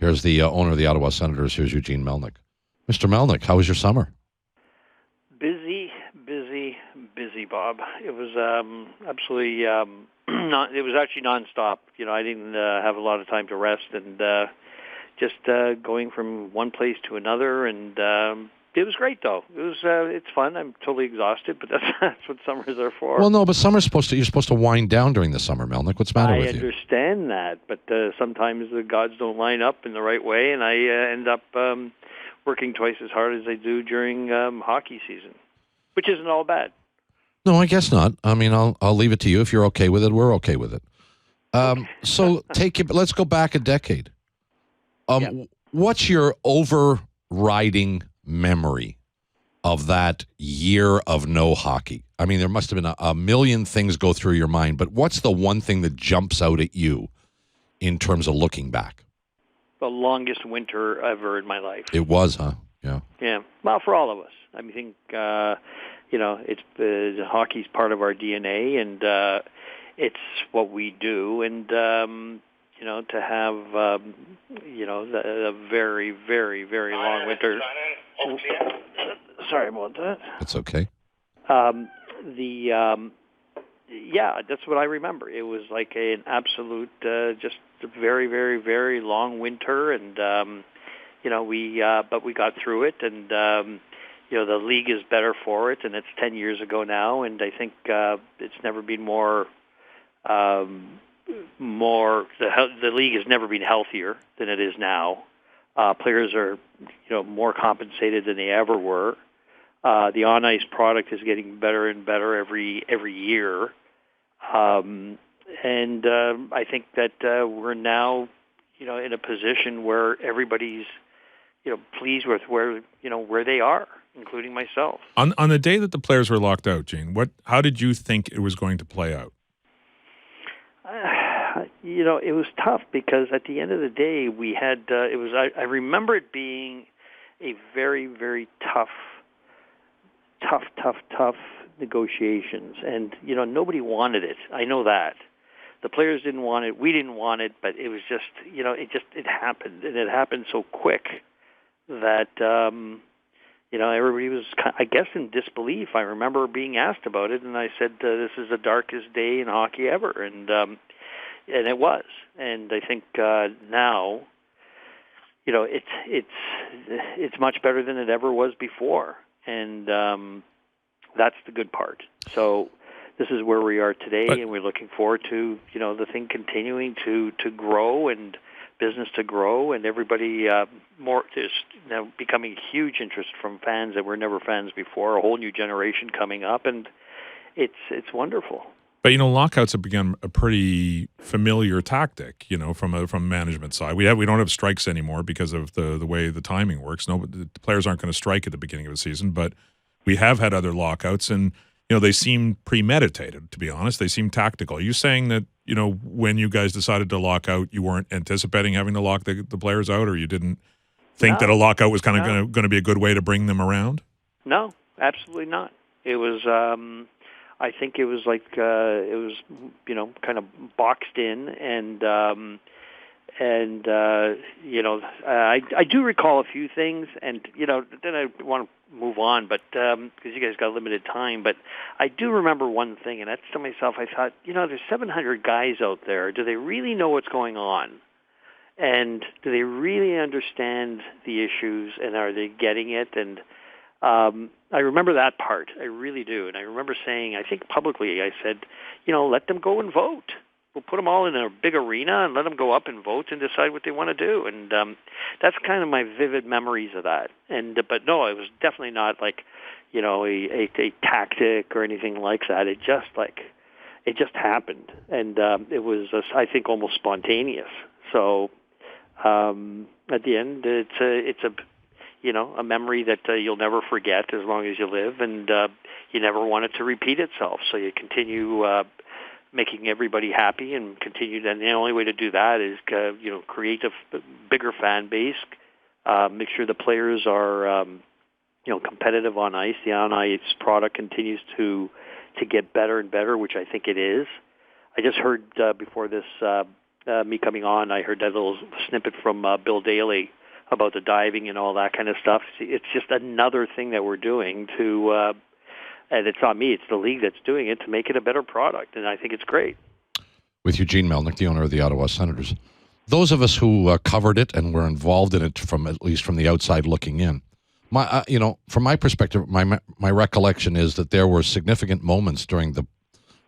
Here's the owner of the Ottawa Senators. Here's Eugene Melnyk. Mr. Melnyk, how was your summer? Busy, Bob. It was absolutely not. It was actually nonstop. I didn't have a lot of time to rest, and just going from one place to another, and it was great though. It's fun. I'm totally exhausted, but that's what summers are for. Well, no, but you're supposed to wind down during the summer, Melnyk. What's the matter with you? I understand that, but sometimes the gods don't line up in the right way, and I end up working twice as hard as I do during hockey season, which isn't all bad. No, I guess not. I mean, I'll leave it to you. If you're okay with it, we're okay with it. So let's go back a decade. What's your overriding memory of that year of no hockey? I mean, there must have been a million things go through your mind, but what's the one thing that jumps out at you in terms of looking back? The longest winter ever in my life. It was, huh? Yeah. Yeah. Well, for all of us. I think it's hockey's part of our DNA, and it's what we do, and to have a very, very, very long winter. Sorry about that. That's okay. That's what I remember. It was like an absolute, just a very, very, very long winter, and but we got through it, and the league is better for it, and it's 10 years ago now, and I think it's never been more. The league has never been healthier than it is now. Players are, more compensated than they ever were. The on-ice product is getting better and better every year, and I think that we're now, in a position where everybody's, pleased with where they are, including myself. On the day that the players were locked out, Gene, how did you think it was going to play out? It was tough because at the end of the day, we had I remember it being a very, very tough negotiations, and nobody wanted it. I know that the players didn't want it, we didn't want it, but it was just it happened, and it happened so quick that everybody was, I guess, in disbelief. I remember being asked about it, and I said, "This is the darkest day in hockey ever," and it was. And I think now, it's much better than it ever was before, and that's the good part. So this is where we are today, and we're looking forward to the thing continuing to grow and business to grow, and everybody there's now becoming huge interest from fans that were never fans before. A whole new generation coming up, and it's wonderful. But lockouts have become a pretty familiar tactic, from management side. We don't have strikes anymore because of the way the timing works. The players aren't going to strike at the beginning of the season, but we have had other lockouts, and they seem premeditated. To be honest, they seem tactical. Are you saying that when you guys decided to lock out, you weren't anticipating having to lock the players out, or you didn't think that a lockout was kind of going to be a good way to bring them around? No, absolutely not. It was. I think it was like kind of boxed in, and I do recall a few things, and then I want to move on, but because you guys got limited time, but I do remember one thing, and that's to myself. I thought, there's 700 guys out there. Do they really know what's going on? And do they really understand the issues, and are they getting it? And I remember that part. I really do. And I remember saying, I think publicly, I said, let them go and vote. We'll put them all in a big arena and let them go up and vote and decide what they want to do. And that's kind of my vivid memories of that. And but no, it was definitely not like, a tactic or anything like that. It just happened. And it was, I think, almost spontaneous. So at the end, it's a memory that you'll never forget as long as you live, and you never want it to repeat itself. So you continue making everybody happy and continue. And the only way to do that is, create a bigger fan base, make sure the players are, competitive on ice. The on-ice product continues to get better and better, which I think it is. I just heard before this me coming on, I heard that little snippet from Bill Daly about the diving and all that kind of stuff. It's just another thing that we're doing to, and it's not me, it's the league that's doing it to make it a better product, and I think it's great. With Eugene Melnyk, the owner of the Ottawa Senators. Those of us who covered it and were involved in it from at least from the outside looking in, from my perspective, my recollection is that there were significant moments during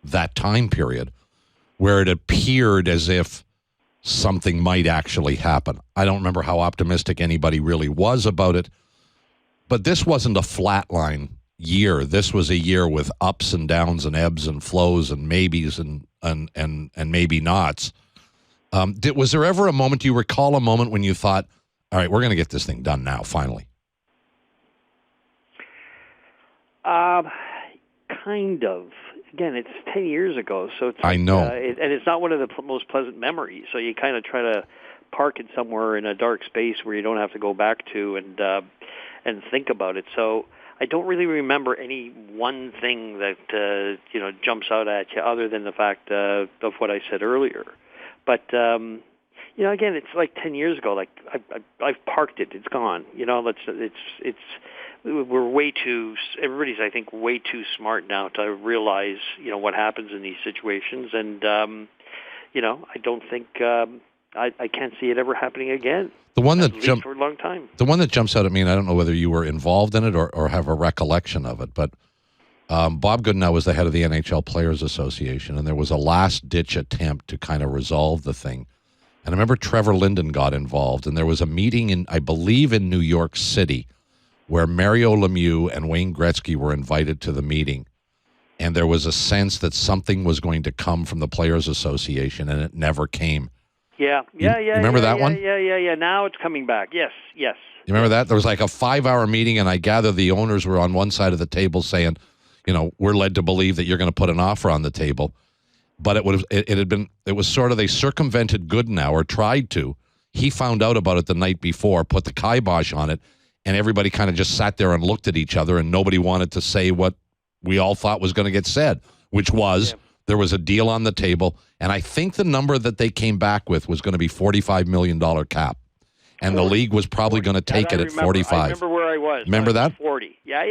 that time period where it appeared as if something might actually happen. I don't remember how optimistic anybody really was about it, but this wasn't a flatline year. This was a year with ups and downs and ebbs and flows and maybes and maybe nots. Was there ever a moment, do you recall a moment when you thought, all right, we're going to get this thing done now, finally? Kind of. Again, it's 10 years ago, so it's I know. and it's not one of the most pleasant memories, so you kind of try to park it somewhere in a dark space where you don't have to go back to and think about it. So I don't really remember any one thing that jumps out at you other than the fact of what I said earlier. But again, it's like 10 years ago. Like I've parked it; it's gone. We're way too. Everybody's, I think, way too smart now to realize what happens in these situations, and I don't think I can't see it ever happening again. The one that for a long time. The one that jumps out at me, and I don't know whether you were involved in it or have a recollection of it, but Bob Goodenow was the head of the NHL Players Association, and there was a last-ditch attempt to kind of resolve the thing. And I remember Trevor Linden got involved, and there was a meeting I believe in New York City, where Mario Lemieux and Wayne Gretzky were invited to the meeting. And there was a sense that something was going to come from the Players Association, and it never came. Yeah. You remember that one? Yeah. Now it's coming back. Yes. You remember that? There was like a 5-hour meeting, and I gather the owners were on one side of the table saying, we're led to believe that you're going to put an offer on the table. But it was sort of, they circumvented Goodenow, or tried to. He found out about it the night before, put the kibosh on it, and everybody kind of just sat there and looked at each other, and nobody wanted to say what we all thought was going to get said, which was there was a deal on the table, and I think the number that they came back with was going to be $45 million cap, and the league was probably going to take it at 45. I remember where I was. Remember that? 40. Yeah. I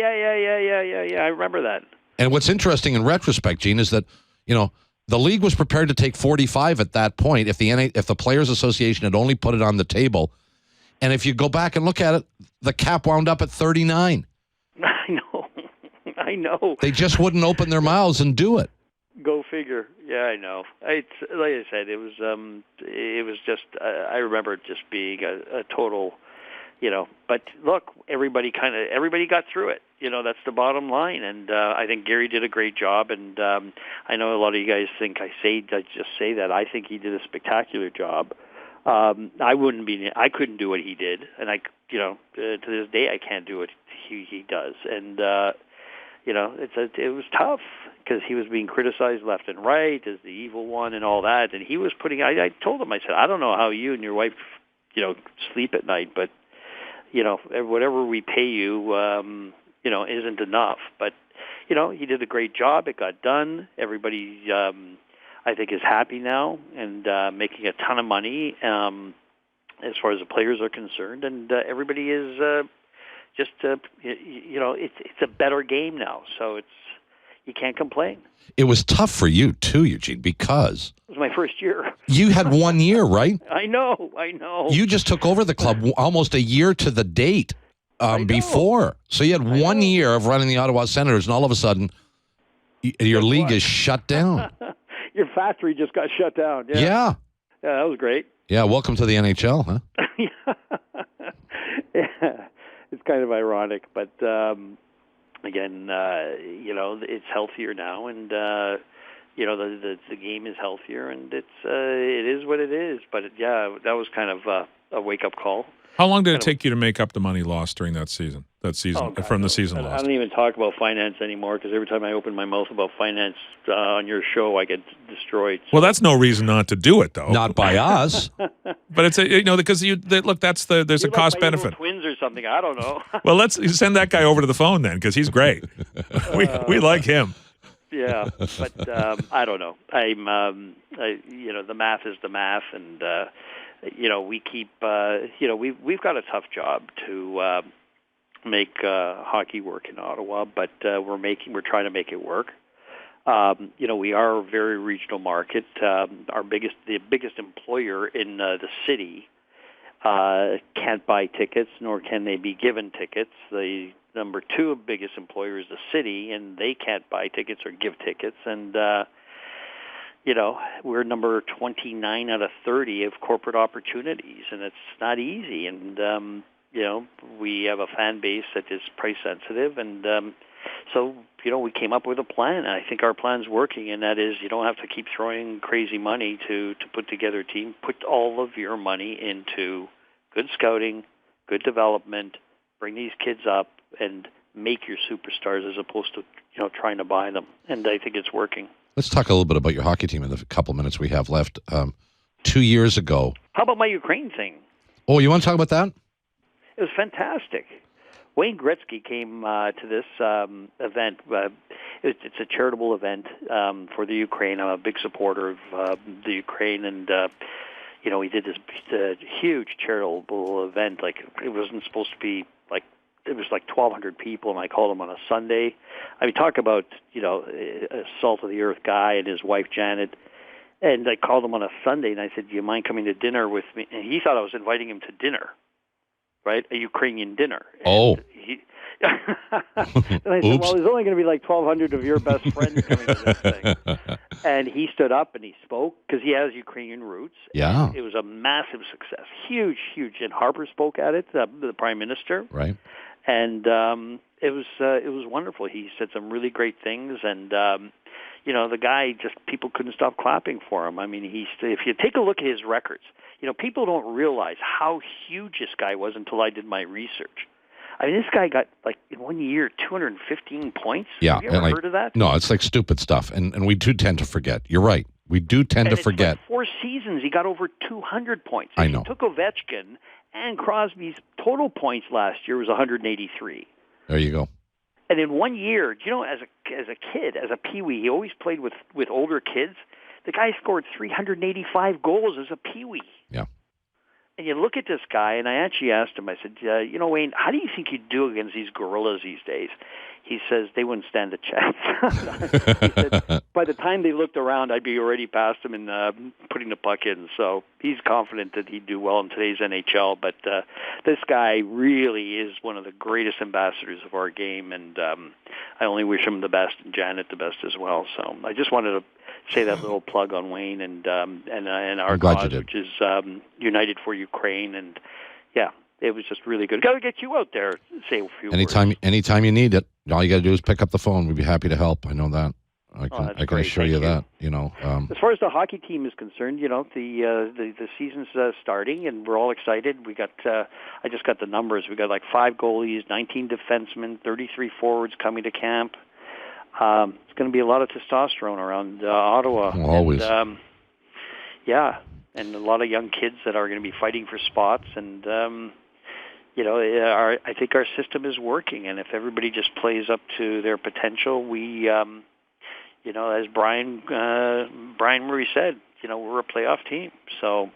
remember that. And what's interesting in retrospect, Gene, is that the league was prepared to take 45 at that point if the Players Association had only put it on the table. And if you go back and look at it, the cap wound up at 39. I know. They just wouldn't open their mouths and do it. Go figure. Yeah, I know. It's like I said, it was just. I remember it just being a total, But look, everybody got through it. That's the bottom line. And I think Gary did a great job. And I know a lot of you guys think I just say that. I think he did a spectacular job. I couldn't do what he did, and to this day I can't do what he does, and it was tough because he was being criticized left and right as the evil one and all that, and he was putting. I told him, I said, I don't know how you and your wife, sleep at night, but whatever we pay you, isn't enough. But he did a great job. It got done. Everybody. I think is happy now and making a ton of money as far as the players are concerned, and everybody is it's a better game now, so you can't complain. It was tough for you too, Eugene, because it was my first year. You had 1 year, right? I know. You just took over the club almost a year to the date before, so you had 1 year of running the Ottawa Senators, and all of a sudden, your league is shut down. Your factory just got shut down. Yeah, that was great. Yeah, welcome to the NHL, huh? Yeah, it's kind of ironic, but again, it's healthier now, and the game is healthier, and it is what it is. But that was kind of a wake up call. How long did it take you to make up the money lost during that season? From the season lost. I don't even talk about finance anymore because every time I open my mouth about finance on your show, I get destroyed. So. Well, that's no reason not to do it, though. Not by us. But it's because there's a cost benefit. Twins or something. I don't know. Well, let's send that guy over to the phone then because he's great. We like him. Yeah, but I don't know. The math is the math, and we keep. We've got a tough job to make hockey work in Ottawa, but we're trying to make it work. We are a very regional market. The biggest employer in the city can't buy tickets, nor can they be given tickets. The number two biggest employer is the city, and they can't buy tickets or give tickets. And we're number 29 out of 30 of corporate opportunities, and it's not easy. And we have a fan base that is price sensitive, and so we came up with a plan, and I think our plan's working, and that is you don't have to keep throwing crazy money to put together a team. Put all of your money into good scouting, good development, bring these kids up, and make your superstars as opposed to trying to buy them. And I think it's working. Let's talk a little bit about your hockey team in the couple minutes we have left. 2 years ago. How about my Ukraine thing? Oh, you want to talk about that? It was fantastic. Wayne Gretzky came to this event. It's a charitable event for the Ukraine. I'm a big supporter of the Ukraine, and he did this huge charitable event. Like it wasn't supposed to be like it was like 1,200 people, and I called him on a Sunday. I mean, talk about a salt of the earth guy and his wife Janet. And I called him on a Sunday, and I said, "Do you mind coming to dinner with me?" And he thought I was inviting him to dinner. Right, a Ukrainian dinner. And and I said, well, there's only going to be like 1,200 of your best friends coming to this thing. And he stood up and he spoke because he has Ukrainian roots. Yeah. And it was a massive success, huge. And Harper spoke at it, the Prime Minister. Right. And it was wonderful. He said some really great things, and the guy people couldn't stop clapping for him. I mean, if you take a look at his records. People don't realize how huge this guy was until I did my research. I mean, this guy got, in 1 year, 215 points. Yeah. Have you ever heard of that? No, it's like stupid stuff, and we do tend to forget. You're right. We do tend to forget. Like 4 seasons, he got over 200 points. I know. You took Ovechkin, and Crosby's total points last year was 183. There you go. And in 1 year, as a kid, as a peewee, he always played with older kids. The guy scored 385 goals as a peewee. Yeah. And you look at this guy, and I actually asked him, I said, Wayne, how do you think you'd do against these gorillas these days? He says, they wouldn't stand a chance. He said, by the time they looked around, I'd be already past them and putting the puck in. So he's confident that he'd do well in today's NHL. But this guy really is one of the greatest ambassadors of our game, and I only wish him the best, and Janet the best as well. So I just wanted to say that little plug on Wayne and our cause, which is United for Ukraine, and it was just really good. Got to get you out there, say a few words. Anytime you need it, all you got to do is pick up the phone. We'd be happy to help. I know that. I can assure you that. As far as the hockey team is concerned, the season's starting, and we're all excited. We got I just got the numbers. We got like 5 goalies, 19 defensemen, 33 forwards coming to camp. It's going to be a lot of testosterone around Ottawa. Always. And, and a lot of young kids that are going to be fighting for spots. And, I think our system is working. And if everybody just plays up to their potential, we, as Brian Murray said, we're a playoff team. So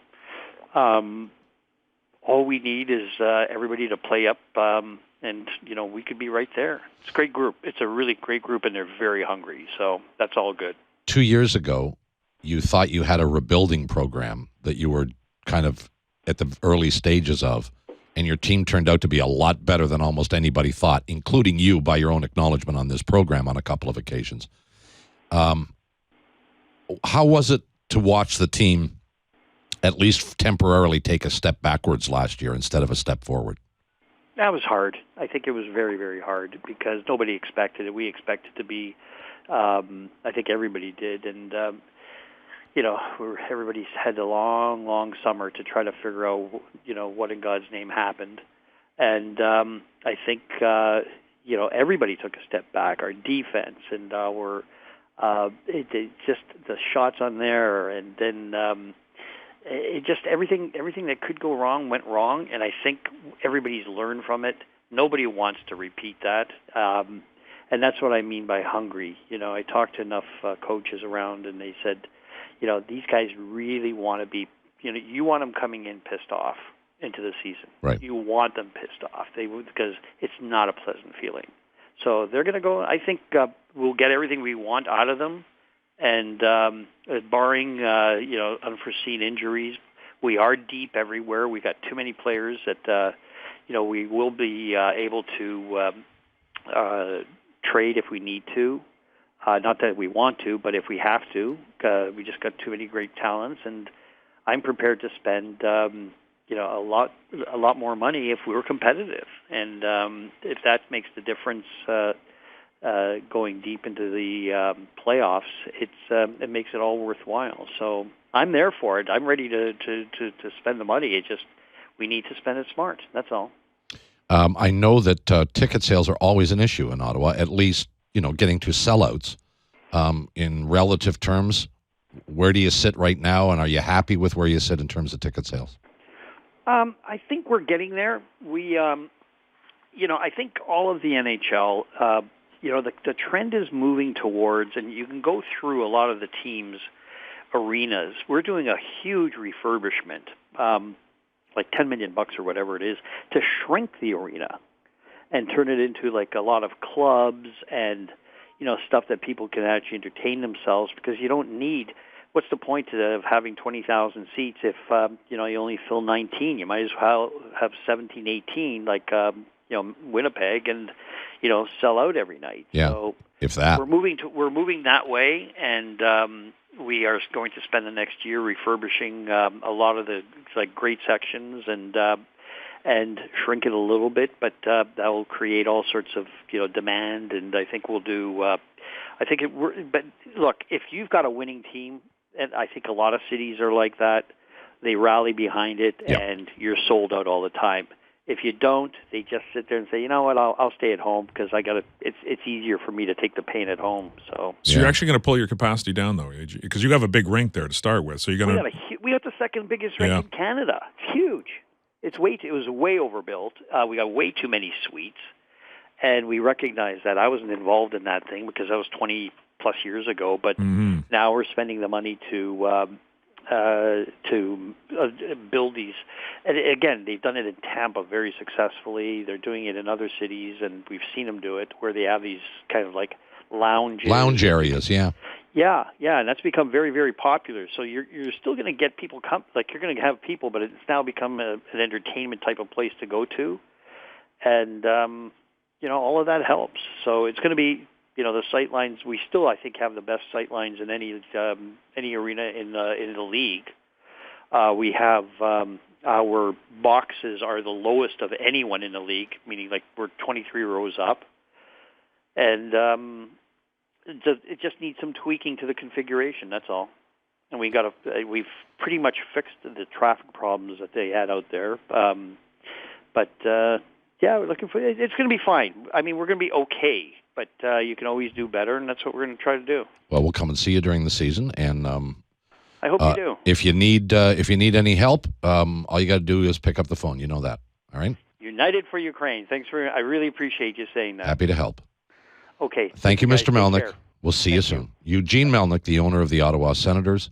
all we need is everybody to play up. And, we could be right there. It's a great group. It's a really great group, and they're very hungry. So that's all good. 2 years ago, you thought you had a rebuilding program that you were kind of at the early stages of, and your team turned out to be a lot better than almost anybody thought, including you by your own acknowledgement on this program on a couple of occasions. How was it to watch the team at least temporarily take a step backwards last year instead of a step forward? That was hard. I think it was very, very hard because nobody expected it. We expected to be, I think everybody did. And, everybody's had a long, long summer to try to figure out, what in God's name happened. And I think, everybody took a step back. Our defense and just the shots on there, and then everything that could go wrong went wrong, and I think everybody's learned from it. Nobody wants to repeat that. And that's what I mean by hungry. I talked to enough coaches around, and they said, these guys really want to be, you want them coming in pissed off into the season. Right. You want them pissed off. Because it's not a pleasant feeling. So they're going to go. I think we'll get everything we want out of them, and barring unforeseen injuries, we are deep everywhere. We got too many players that we will be able to trade if we need to. Not that we want to, but if we have to, we just got too many great talents, and I'm prepared to spend a lot more money if we were competitive, and if that makes the difference going deep into the playoffs, it makes it all worthwhile. So I'm there for it. I'm ready to spend the money. It just we need to spend it smart. That's all. I know that ticket sales are always an issue in Ottawa. At least getting to sellouts. In relative terms, where do you sit right now, and are you happy with where you sit in terms of ticket sales? I think we're getting there. We, I think all of the NHL, the trend is moving towards, and you can go through a lot of the teams' arenas. We're doing a huge refurbishment, like $10 million or whatever it is, to shrink the arena and turn it into like a lot of clubs and stuff that people can actually entertain themselves, because you don't need. What's the point of having 20,000 seats if you only fill 19? You might as well have 17, 18, like Winnipeg, and sell out every night. Yeah, so if that. We're moving that way, and we are going to spend the next year refurbishing a lot of the great sections and shrink it a little bit, but that will create all sorts of demand, and I think we'll do. But look, if you've got a winning team, and I think a lot of cities are like that, they rally behind it, Yep. and you're sold out all the time. If you don't, they just sit there and say, you know what, I'll stay at home because I got it's easier for me to take the pain at home. So you're actually going to pull your capacity down though, because you have a big rink there to start with. So you're going to. We got the second biggest rink in Canada. It's huge. It was way overbuilt. We got way too many suites, and we recognize that. I wasn't involved in that thing because that was 20 plus years ago. But now we're spending the money to build these. And again, they've done it in Tampa very successfully. They're doing it in other cities, and we've seen them do it where they have these kind of like lounge areas. Yeah. Yeah, and that's become very, very popular. So you're still going to get people you're going to have people, but it's now become an entertainment type of place to go to, and all of that helps. So it's going to be the sight lines. We still, I think, have the best sight lines in any arena in the league. We have our boxes are the lowest of anyone in the league, meaning like we're 23 rows up, and it just needs some tweaking to the configuration. That's all. And we've pretty much fixed the traffic problems that they had out there. We're looking for. It's going to be fine. I mean, we're going to be okay, but you can always do better, and that's what we're going to try to do. Well, we'll come and see you during the season, and I hope you do. If you need any help, all you got to do is pick up the phone. You know that. All right. United for Ukraine. I really appreciate you saying that. Happy to help. Okay. Thank you, Mr. Melnyk. Care. We'll see you soon. Eugene Melnyk, the owner of the Ottawa Senators.